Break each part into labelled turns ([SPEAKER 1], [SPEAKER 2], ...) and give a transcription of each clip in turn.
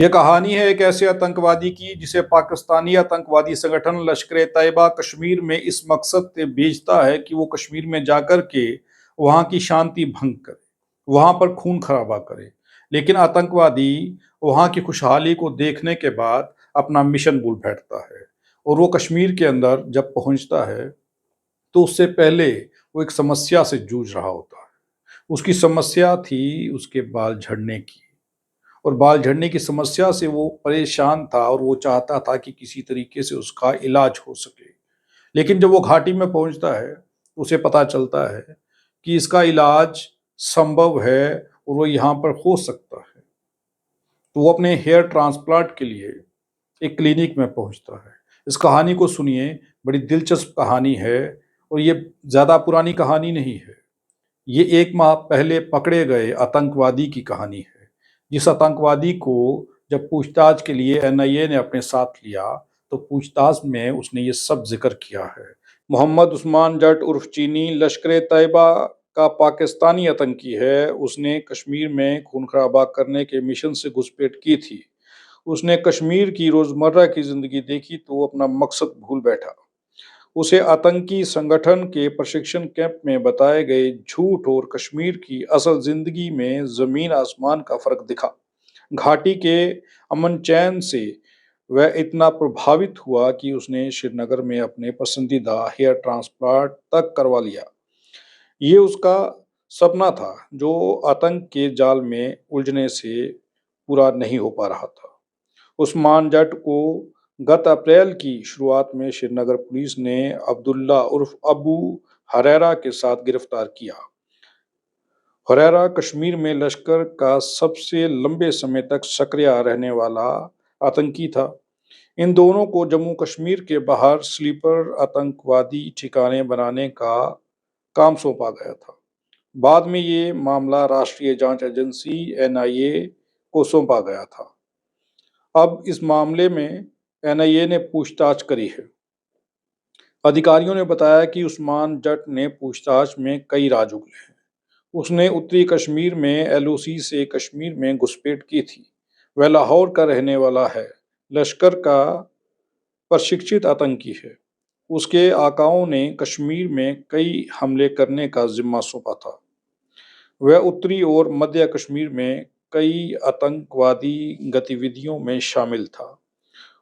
[SPEAKER 1] यह कहानी है एक ऐसे आतंकवादी की जिसे पाकिस्तानी आतंकवादी संगठन लश्कर तैयबा कश्मीर में इस मकसद से भेजता है कि वो कश्मीर में जाकर के वहाँ की शांति भंग करे, वहाँ पर खून खराबा करे। लेकिन आतंकवादी वहाँ की खुशहाली को देखने के बाद अपना मिशन भूल बैठता है और वो कश्मीर के अंदर जब पहुँचता है तो उससे पहले वो एक समस्या से जूझ रहा होता है। उसकी समस्या थी उसके बाल झड़ने की, और बाल झड़ने की समस्या से वो परेशान था और वो चाहता था कि किसी तरीके से उसका इलाज हो सके। लेकिन जब वो घाटी में पहुंचता है तो उसे पता चलता है कि इसका इलाज संभव है और वो यहाँ पर हो सकता है। तो वो अपने हेयर ट्रांसप्लांट के लिए एक क्लिनिक में पहुंचता है। इस कहानी को सुनिए, बड़ी दिलचस्प कहानी है और ये ज़्यादा पुरानी कहानी नहीं है। ये 1 माह पहले पकड़े गए आतंकवादी की कहानी है, जिस आतंकवादी को जब पूछताछ के लिए एनआईए ने अपने साथ लिया, तो पूछताछ में उसने ये सब ज़िक्र किया है। मोहम्मद उस्मान जट उर्फ चीनी लश्कर-ए-तैयबा का पाकिस्तानी आतंकी है। उसने कश्मीर में खून-खराबा करने के मिशन से घुसपैठ की थी। उसने कश्मीर की रोज़मर्रा की ज़िंदगी देखी तो वो अपना मकसद भूल बैठा। उसे आतंकी संगठन के प्रशिक्षण कैंप में बताए गए झूठ और कश्मीर की असल जिंदगी में जमीन आसमान का फर्क दिखा। घाटी के अमन चैन से वह इतना प्रभावित हुआ कि उसने श्रीनगर में अपने पसंदीदा हेयर ट्रांसप्लांट तक करवा लिया। ये उसका सपना था जो आतंक के जाल में उलझने से पूरा नहीं हो पा रहा था। उस्मान जट को गत अप्रैल की शुरुआत में श्रीनगर पुलिस ने अब्दुल्ला उर्फ अबू हरेरा के साथ गिरफ्तार किया। हरेरा कश्मीर में लश्कर का सबसे लंबे समय तक सक्रिय रहने वाला आतंकी था। इन दोनों को जम्मू कश्मीर के बाहर स्लीपर आतंकवादी ठिकाने बनाने का काम सौंपा गया था। बाद में ये मामला राष्ट्रीय जांच एजेंसी एनआईए को सौंपा गया था। अब इस मामले में एनआईए ने पूछताछ करी है। अधिकारियों ने बताया कि उस्मान जट ने पूछताछ में कई राज उगले हैं। उसने उत्तरी कश्मीर में एलओसी से कश्मीर में घुसपैठ की थी। वह लाहौर का रहने वाला है, लश्कर का प्रशिक्षित आतंकी है। उसके आकाओं ने कश्मीर में कई हमले करने का जिम्मा सौंपा था। वह उत्तरी और मध्य कश्मीर में कई आतंकवादी गतिविधियों में शामिल था।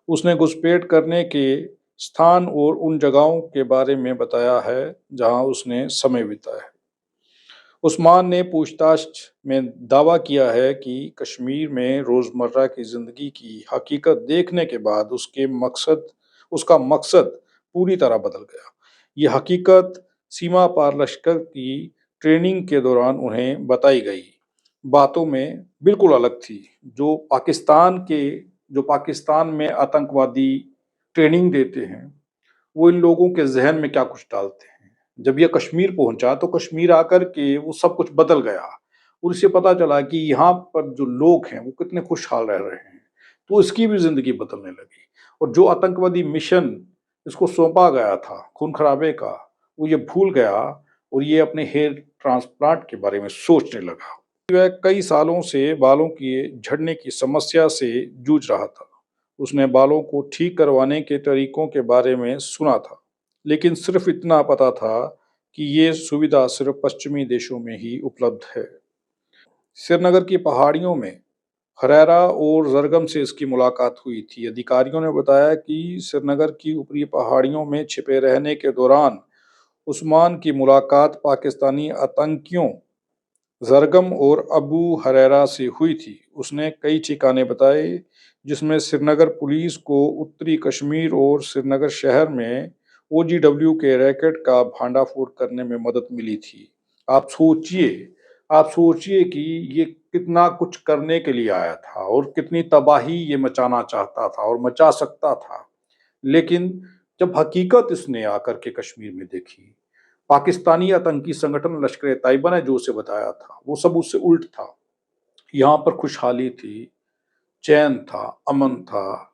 [SPEAKER 1] उसने घुसपैठ करने के स्थान और उन जगहों के बारे में बताया है जहां उसने समय बिताया है। उस्मान ने पूछताछ में दावा किया है कि कश्मीर में रोजमर्रा की जिंदगी की हकीकत देखने के बाद उसका मकसद पूरी तरह बदल गया। ये हकीकत सीमा पार लश्कर की ट्रेनिंग के दौरान उन्हें बताई गई बातों में बिल्कुल अलग थी। जो पाकिस्तान में आतंकवादी ट्रेनिंग देते हैं, वो इन लोगों के जहन में क्या कुछ डालते हैं। जब ये कश्मीर पहुंचा तो कश्मीर आकर के वो सब कुछ बदल गया और इसे पता चला कि यहाँ पर जो लोग हैं वो कितने खुशहाल रह रहे हैं, तो इसकी भी जिंदगी बदलने लगी। और जो आतंकवादी मिशन इसको सौंपा गया था खून खराबे का, वो ये भूल गया और ये अपने हेयर ट्रांसप्लांट के बारे में सोचने लगा। वह कई सालों से बालों की झड़ने की समस्या से जूझ रहा था। उसने बालों को ठीक करवाने के तरीकों के बारे में सुना था, लेकिन सिर्फ इतना पता था कि ये सुविधा सिर्फ पश्चिमी देशों में ही उपलब्ध है। श्रीनगर की पहाड़ियों में हरेरा और जरगम से इसकी मुलाकात हुई थी। अधिकारियों ने बताया कि श्रीनगर की ऊपरी पहाड़ियों में छिपे रहने के दौरान उस्मान की मुलाकात पाकिस्तानी आतंकियों जरगम और अबू हरेरा से हुई थी। उसने कई ठिकाने बताए जिसमें श्रीनगर पुलिस को उत्तरी कश्मीर और श्रीनगर शहर में ओजीडब्ल्यू के रैकेट का भांडाफोड़ करने में मदद मिली थी। आप सोचिए आप सोचिए कि ये कितना कुछ करने के लिए आया था और कितनी तबाही ये मचाना चाहता था और मचा सकता था। लेकिन जब हकीकत इसने आकर के कश्मीर में देखी, पाकिस्तानी आतंकी संगठन लश्कर तैयबा ने जो उसे बताया था वो सब उससे उल्ट था। यहाँ पर खुशहाली थी, चैन था, अमन था,